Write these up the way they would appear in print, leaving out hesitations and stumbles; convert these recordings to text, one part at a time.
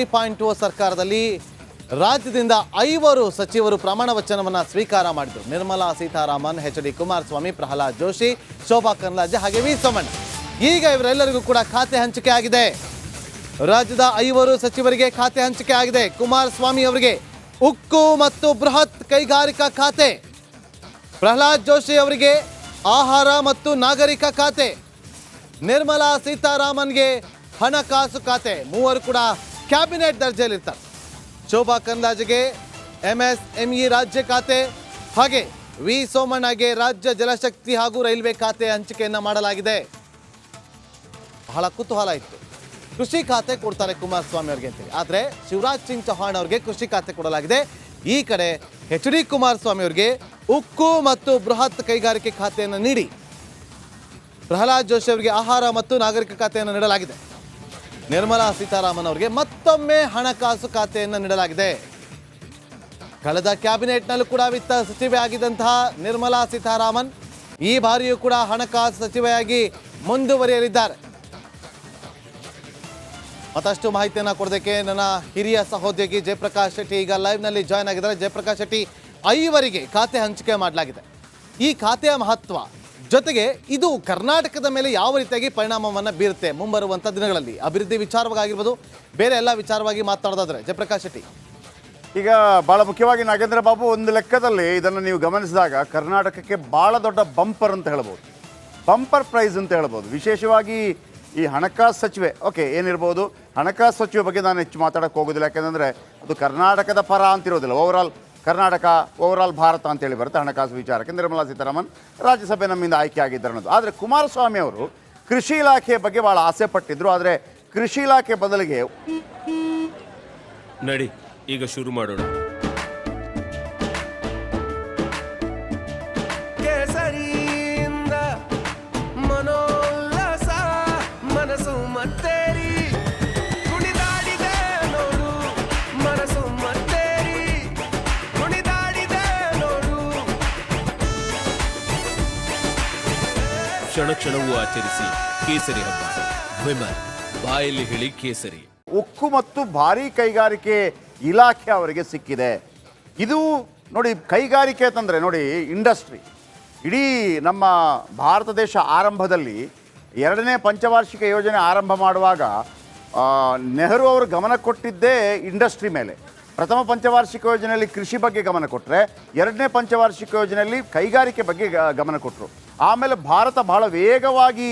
3.2 ಸರ್ಕಾರದಲ್ಲಿ ರಾಜ್ಯದಿಂದ 5 ಸಚಿವರು ಪ್ರಮಾಣ ವಚನವನ್ನು ಸ್ವೀಕಾರ ಮಾಡಿದರು. ನಿರ್ಮಲಾ ಸೀತಾರಾಮನ್, ಎಚ್.ಡಿ. ಕುಮಾರಸ್ವಾಮಿ, ಪ್ರಹ್ಲಾದ್ ಜೋಶಿ, ಶೋಭಾ ಕರಂದ್ಲಾಜೆ ಹಾಗೆ ವಿ ಸೋಮಣ್ಣ. ಈಗ ಇವರೆಲ್ಲರಿಗೂ ಕೂಡ ಖಾತೆ ಹಂಚಿಕೆ ಆಗಿದೆ. ರಾಜ್ಯದ 5 ಸಚಿವರಿಗೆ ಖಾತೆ ಹಂಚಿಕೆ ಆಗಿದೆ. ಕುಮಾರಸ್ವಾಮಿ ಅವರಿಗೆ ಉಕ್ಕು ಮತ್ತು ಬೃಹತ್ ಕೈಗಾರಿಕಾ ಖಾತೆ, ಪ್ರಹ್ಲಾದ್ ಜೋಶಿ ಅವರಿಗೆ ಆಹಾರ ಮತ್ತು ನಾಗರಿಕ ಖಾತೆ, ನಿರ್ಮಲಾ ಸೀತಾರಾಮನ್ಗೆ ಹಣಕಾಸು ಖಾತೆ. ಮೂವರು ಕೂಡ ಕ್ಯಾಬಿನೆಟ್ ದರ್ಜೆಯಲ್ಲಿರ್ತಾರೆ. ಶೋಭಾ ಕರಂದ್ಲಾಜೆಗೆ MSME ರಾಜ್ಯ ಖಾತೆ, ಹಾಗೆ ವಿ ಸೋಮಣ್ಣಗೆ ರಾಜ್ಯ ಜಲಶಕ್ತಿ ಹಾಗೂ ರೈಲ್ವೆ ಖಾತೆ ಹಂಚಿಕೆಯನ್ನು ಮಾಡಲಾಗಿದೆ. ಬಹಳ ಕುತೂಹಲ ಇತ್ತು, ಕೃಷಿ ಖಾತೆ ಕೊಡ್ತಾರೆ ಕುಮಾರಸ್ವಾಮಿ ಅವರಿಗೆ ಅಂತೇಳಿ. ಆದರೆ ಶಿವರಾಜ್ ಸಿಂಗ್ ಚೌಹಾಣ್ ಅವರಿಗೆ ಕೃಷಿ ಖಾತೆ ಕೊಡಲಾಗಿದೆ. ಈ ಕಡೆ ಎಚ್.ಡಿ. ಕುಮಾರಸ್ವಾಮಿ ಅವರಿಗೆ ಉಕ್ಕು ಮತ್ತು ಬೃಹತ್ ಕೈಗಾರಿಕೆ ಖಾತೆಯನ್ನು ನೀಡಿ ಪ್ರಹ್ಲಾದ್ ಜೋಶಿ ಅವರಿಗೆ ಆಹಾರ ಮತ್ತು ನಾಗರಿಕ ಖಾತೆಯನ್ನು ನೀಡಲಾಗಿದೆ. ನಿರ್ಮಲಾ ಸೀತಾರಾಮನ್ ಅವರಿಗೆ ಮತ್ತೊಮ್ಮೆ ಹಣಕಾಸು ಖಾತೆಯನ್ನು ನೀಡಲಾಗಿದೆ. ಕಳೆದ ಕ್ಯಾಬಿನೆಟ್ನಲ್ಲೂ ಕೂಡ ವಿತ್ತ ಸಚಿವೆ ಆಗಿದ್ದಂತಹ ನಿರ್ಮಲಾ ಸೀತಾರಾಮನ್ ಈ ಬಾರಿಯೂ ಕೂಡ ಹಣಕಾಸು ಸಚಿವೆಯಾಗಿ ಮುಂದುವರಿಯಲಿದ್ದಾರೆ. ಮತ್ತಷ್ಟು ಮಾಹಿತಿಯನ್ನು ಕೊಡೋದಕ್ಕೆ ನನ್ನ ಹಿರಿಯ ಸಹೋದ್ಯೋಗಿ ಜಯಪ್ರಕಾಶ್ ಶೆಟ್ಟಿ ಈಗ ಲೈವ್ನಲ್ಲಿ ಜಾಯ್ನ್ ಆಗಿದ್ದಾರೆ. ಜಯಪ್ರಕಾಶ್ ಶೆಟ್ಟಿ, 5 ಖಾತೆ ಹಂಚಿಕೆ ಮಾಡಲಾಗಿದೆ. ಈ ಖಾತೆಯ ಮಹತ್ವ ಜೊತೆಗೆ ಇದು ಕರ್ನಾಟಕದ ಮೇಲೆ ಯಾವ ರೀತಿಯಾಗಿ ಪರಿಣಾಮವನ್ನು ಬೀರುತ್ತೆ ಮುಂಬರುವಂಥ ದಿನಗಳಲ್ಲಿ, ಅಭಿವೃದ್ಧಿ ವಿಚಾರವಾಗಿರ್ಬೋದು, ಬೇರೆ ಎಲ್ಲ ವಿಚಾರವಾಗಿ ಮಾತನಾಡೋದಾದ್ರೆ ಜಯಪ್ರಕಾಶ್ ಶೆಟ್ಟಿ. ಈಗ ಭಾಳ ಮುಖ್ಯವಾಗಿ ನಾಗೇಂದ್ರ ಬಾಬು, ಒಂದು ಲೆಕ್ಕದಲ್ಲಿ ಇದನ್ನು ನೀವು ಗಮನಿಸಿದಾಗ ಕರ್ನಾಟಕಕ್ಕೆ ಭಾಳ ದೊಡ್ಡ ಬಂಪರ್ ಅಂತ ಹೇಳ್ಬೋದು, ಬಂಪರ್ ಪ್ರೈಸ್ ಅಂತ ಹೇಳ್ಬೋದು. ವಿಶೇಷವಾಗಿ ಈ ಹಣಕಾಸು ಸಚಿವೆ ಏನಿರ್ಬೋದು, ಹಣಕಾಸು ಸಚಿವೆ ಬಗ್ಗೆ ನಾನು ಹೆಚ್ಚು ಮಾತಾಡೋಕ್ಕೆ ಹೋಗೋದಿಲ್ಲ. ಯಾಕೆಂದರೆ ಅದು ಕರ್ನಾಟಕದ ಪರ ಅಂತಿರೋದಿಲ್ಲ, ಓವರಾಲ್ ಕರ್ನಾಟಕ, ಓವರಾಲ್ ಭಾರತ ಅಂತೇಳಿ ಬರುತ್ತೆ ಹಣಕಾಸು ವಿಚಾರಕ್ಕೆ. ನಿರ್ಮಲಾ ಸೀತಾರಾಮನ್ ರಾಜ್ಯಸಭೆ ನಮ್ಮಿಂದ ಆಯ್ಕೆ ಆಗಿದ್ದಾರೆ ಅನ್ನೋದು. ಆದರೆ ಕುಮಾರಸ್ವಾಮಿ ಅವರು ಕೃಷಿ ಇಲಾಖೆಯ ಬಗ್ಗೆ ಭಾಳ ಆಸೆ ಪಟ್ಟಿದ್ರು. ಆದರೆ ಕೃಷಿ ಇಲಾಖೆ ಬದಲಿಗೆ ನಡಿ ಈಗ ಶುರು ಮಾಡೋಣ. ಕೇಸರಿಯಿಂದ ಮನೋಲ್ಲಾಸ ಮನಸ್ಸು ಮತ್ತೇರಿ ಕುಣಿದಾಡಿದೆ ನೋಡು, ಮನಸ್ಸು ಮತ್ತೇರಿ ಕುಣಿದಾಡಿದೆ ನೋಡು. ಕ್ಷಣ ಕ್ಷಣವೂ ಆಚರಿಸಿ ಕೇಸರಿ ಹಬ್ಬ. ವಿಮಲ್ ಬಾಯಲ್ಲಿ ಹೇಳಿ ಕೇಸರಿ. ಉಕ್ಕು ಮತ್ತು ಭಾರೀ ಕೈಗಾರಿಕೆ ಇಲಾಖೆ ಅವರಿಗೆ ಸಿಕ್ಕಿದೆ. ಇದು ನೋಡಿ, ಕೈಗಾರಿಕೆ ಅಂತಂದರೆ ನೋಡಿ, ಇಂಡಸ್ಟ್ರಿ. ಇಡೀ ನಮ್ಮ ಭಾರತ ದೇಶ ಆರಂಭದಲ್ಲಿ 2ನೇ ಪಂಚವಾರ್ಷಿಕ ಯೋಜನೆ ಆರಂಭ ಮಾಡುವಾಗ ನೆಹರು ಅವರು ಗಮನ ಕೊಟ್ಟಿದ್ದೇ ಇಂಡಸ್ಟ್ರಿ ಮೇಲೆ. ಪ್ರಥಮ ಪಂಚವಾರ್ಷಿಕ ಯೋಜನೆಯಲ್ಲಿ ಕೃಷಿ ಬಗ್ಗೆ ಗಮನ ಕೊಟ್ಟರೆ, 2ನೇ ಪಂಚವಾರ್ಷಿಕ ಯೋಜನೆಯಲ್ಲಿ ಕೈಗಾರಿಕೆ ಬಗ್ಗೆ ಗಮನ ಕೊಟ್ಟರು. ಆಮೇಲೆ ಭಾರತ ಬಹಳ ವೇಗವಾಗಿ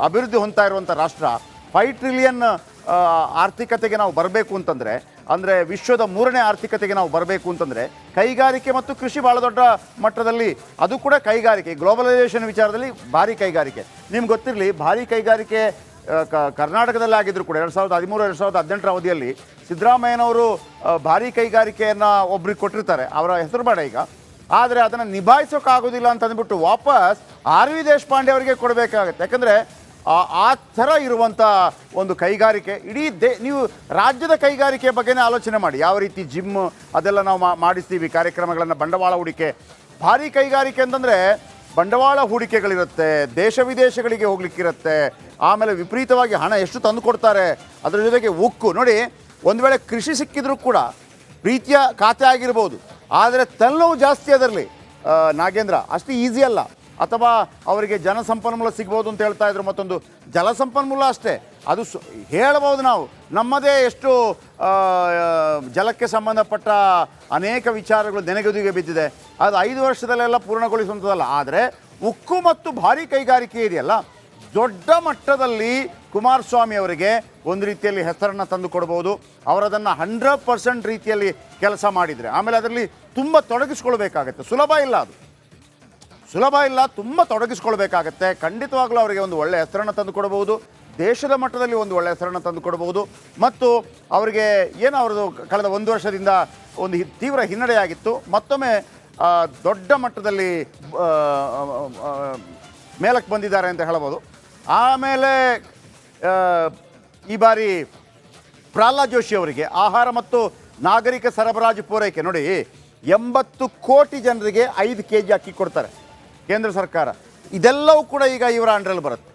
ಅಭಿವೃದ್ಧಿ ಹೊಂದ್ತಾ ಇರುವಂಥ ರಾಷ್ಟ್ರ. 5 ಟ್ರಿಲಿಯನ್ ಆರ್ಥಿಕತೆಗೆ ನಾವು ಬರಬೇಕು ಅಂತಂದರೆ, ಅಂದರೆ ವಿಶ್ವದ 3ನೇ ಆರ್ಥಿಕತೆಗೆ ನಾವು ಬರಬೇಕು ಅಂತಂದರೆ ಕೈಗಾರಿಕೆ ಮತ್ತು ಕೃಷಿ ಭಾಳ ದೊಡ್ಡ ಮಟ್ಟದಲ್ಲಿ, ಅದು ಕೂಡ ಕೈಗಾರಿಕೆ. ಗ್ಲೋಬಲೈಸೇಷನ್ ವಿಚಾರದಲ್ಲಿ ಭಾರಿ ಕೈಗಾರಿಕೆ. ನಿಮ್ಗೆ ಗೊತ್ತಿರಲಿ, ಭಾರಿ ಕೈಗಾರಿಕೆ ಕರ್ನಾಟಕದಲ್ಲಿ ಆಗಿದ್ರು ಕೂಡ 2013-2018 ಅವಧಿಯಲ್ಲಿ ಸಿದ್ದರಾಮಯ್ಯನವರು ಭಾರಿ ಕೈಗಾರಿಕೆಯನ್ನು ಒಬ್ರಿಗೆ ಕೊಟ್ಟಿರ್ತಾರೆ, ಅವರ ಹೆಸರು ಬೇಡ ಈಗ. ಆದರೆ ಅದನ್ನು ನಿಭಾಯಿಸೋಕ್ಕಾಗೋದಿಲ್ಲ ಅಂತ ಅಂದ್ಬಿಟ್ಟು ವಾಪಸ್ R.V. ದೇಶಪಾಂಡೆ ಅವರಿಗೆ ಕೊಡಬೇಕಾಗತ್ತೆ. ಯಾಕಂದರೆ ಆ ಥರ ಇರುವಂಥ ಒಂದು ಕೈಗಾರಿಕೆ. ಇಡೀ ನೀವು ರಾಜ್ಯದ ಕೈಗಾರಿಕೆ ಬಗ್ಗೆನೇ ಆಲೋಚನೆ ಮಾಡಿ. ಯಾವ ರೀತಿ ಜಿಮ್ ಅದೆಲ್ಲ ನಾವು ಮಾಡಿಸ್ತೀವಿ ಕಾರ್ಯಕ್ರಮಗಳನ್ನು, ಬಂಡವಾಳ ಹೂಡಿಕೆ. ಭಾರಿ ಕೈಗಾರಿಕೆ ಅಂತಂದರೆ ಬಂಡವಾಳ ಹೂಡಿಕೆಗಳಿರುತ್ತೆ, ದೇಶ ವಿದೇಶಗಳಿಗೆ ಹೋಗ್ಲಿಕ್ಕಿರುತ್ತೆ, ಆಮೇಲೆ ವಿಪರೀತವಾಗಿ ಹಣ ಎಷ್ಟು ತಂದು ಕೊಡ್ತಾರೆ. ಅದರ ಜೊತೆಗೆ ಉಕ್ಕು ನೋಡಿ, ಒಂದು ವೇಳೆ ಕೃಷಿ ಸಿಕ್ಕಿದ್ರೂ ಕೂಡ ಪ್ರೀತಿಯ ಖಾತೆ ಆಗಿರ್ಬೋದು, ಆದರೆ ತಲೆನೋವು ಜಾಸ್ತಿ ಅದರಲ್ಲಿ ನಾಗೇಂದ್ರ, ಅಷ್ಟು ಈಸಿ ಅಲ್ಲ. ಅಥವಾ ಅವರಿಗೆ ಜನಸಂಪನ್ಮೂಲ ಸಿಗ್ಬೋದು ಅಂತ ಹೇಳ್ತಾ ಇದ್ರು. ಮತ್ತೊಂದು ಜಲಸಂಪನ್ಮೂಲ ಅಷ್ಟೇ, ಅದು ಹೇಳ್ಬೋದು ನಾವು. ನಮ್ಮದೇ ಎಷ್ಟು ಜಲಕ್ಕೆ ಸಂಬಂಧಪಟ್ಟ ಅನೇಕ ವಿಚಾರಗಳು ನೆನೆಗುದಿಗೆ ಬಿದ್ದಿದೆ. ಅದು 5 ವರ್ಷದಲ್ಲೆಲ್ಲ ಪೂರ್ಣಗೊಳಿಸುವಂಥದ್ದಲ್ಲ. ಆದರೆ ಉಕ್ಕು ಮತ್ತು ಭಾರೀ ಕೈಗಾರಿಕೆ ಇದೆಯಲ್ಲ, ದೊಡ್ಡ ಮಟ್ಟದಲ್ಲಿ ಕುಮಾರಸ್ವಾಮಿ ಅವರಿಗೆ ಒಂದು ರೀತಿಯಲ್ಲಿ ಹೆಸರನ್ನು ತಂದು ಕೊಡ್ಬೋದು. ಅವರದನ್ನು 100% ರೀತಿಯಲ್ಲಿ ಕೆಲಸ ಮಾಡಿದರೆ, ಆಮೇಲೆ ಅದರಲ್ಲಿ ತುಂಬ ತೊಡಗಿಸ್ಕೊಳ್ಬೇಕಾಗತ್ತೆ. ಸುಲಭ ಇಲ್ಲ, ತುಂಬ ತೊಡಗಿಸ್ಕೊಳ್ಬೇಕಾಗತ್ತೆ. ಖಂಡಿತವಾಗ್ಲೂ ಅವರಿಗೆ ಒಂದು ಒಳ್ಳೆಯ ಹೆಸರನ್ನು ತಂದು ಕೊಡಬಹುದು, ದೇಶದ ಮಟ್ಟದಲ್ಲಿ ಒಂದು ಒಳ್ಳೆಯ ಹೆಸರನ್ನು ತಂದು ಕೊಡಬಹುದು. ಮತ್ತು ಅವರಿಗೆ ಅವ್ರದ್ದು ಕಳೆದ 1 ವರ್ಷದಿಂದ ಒಂದು ತೀವ್ರ ಹಿನ್ನಡೆಯಾಗಿತ್ತು, ಮತ್ತೊಮ್ಮೆ ದೊಡ್ಡ ಮಟ್ಟದಲ್ಲಿ ಮೇಲಕ್ಕೆ ಬಂದಿದ್ದಾರೆ ಅಂತ ಹೇಳ್ಬೋದು. ಆಮೇಲೆ ಈ ಬಾರಿ ಪ್ರಹ್ಲಾದ್ ಜೋಶಿ ಅವರಿಗೆ ಆಹಾರ ಮತ್ತು ನಾಗರಿಕ ಸರಬರಾಜು ಪೂರೈಕೆ ನೋಡಿ, 80 ಕೋಟಿ ಜನರಿಗೆ 5 kg ಅಕ್ಕಿ ಕೊಡ್ತಾರೆ ಕೇಂದ್ರ ಸರ್ಕಾರ. ಇದೆಲ್ಲವೂ ಕೂಡ ಈಗ ಇವರ ಅಂಡರಲ್ಲಿ ಬರುತ್ತೆ.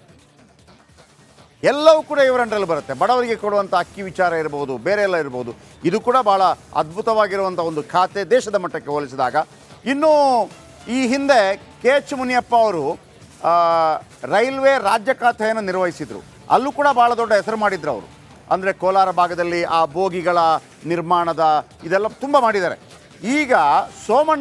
ಎಲ್ಲವೂ ಕೂಡ ಇವರ ಅಂಡರಲ್ಲಿ ಬರುತ್ತೆ. ಬಡವರಿಗೆ ಕೊಡುವಂಥ ಅಕ್ಕಿ ವಿಚಾರ ಇರ್ಬೋದು, ಬೇರೆ ಎಲ್ಲ ಇರ್ಬೋದು, ಇದು ಕೂಡ ಭಾಳ ಅದ್ಭುತವಾಗಿರುವಂಥ ಒಂದು ಖಾತೆ ದೇಶದ ಮಟ್ಟಕ್ಕೆ ಹೋಲಿಸಿದಾಗ. ಇನ್ನು ಈ ಹಿಂದೆ ಕೆ ಎಚ್ ಮುನಿಯಪ್ಪ ಅವರು ರೈಲ್ವೆ ರಾಜ್ಯ ಖಾತೆಯನ್ನು ನಿರ್ವಹಿಸಿದರು. ಅಲ್ಲೂ ಕೂಡ ಭಾಳ ದೊಡ್ಡ ಹೆಸರು ಮಾಡಿದ್ರು ಅವರು. ಅಂದರೆ ಕೋಲಾರ ಭಾಗದಲ್ಲಿ ಆ ಬೋಗಿಗಳ ನಿರ್ಮಾಣದ ಇದೆಲ್ಲ ತುಂಬ ಮಾಡಿದ್ದಾರೆ. ಈಗ ಸೋಮಣ್ಣ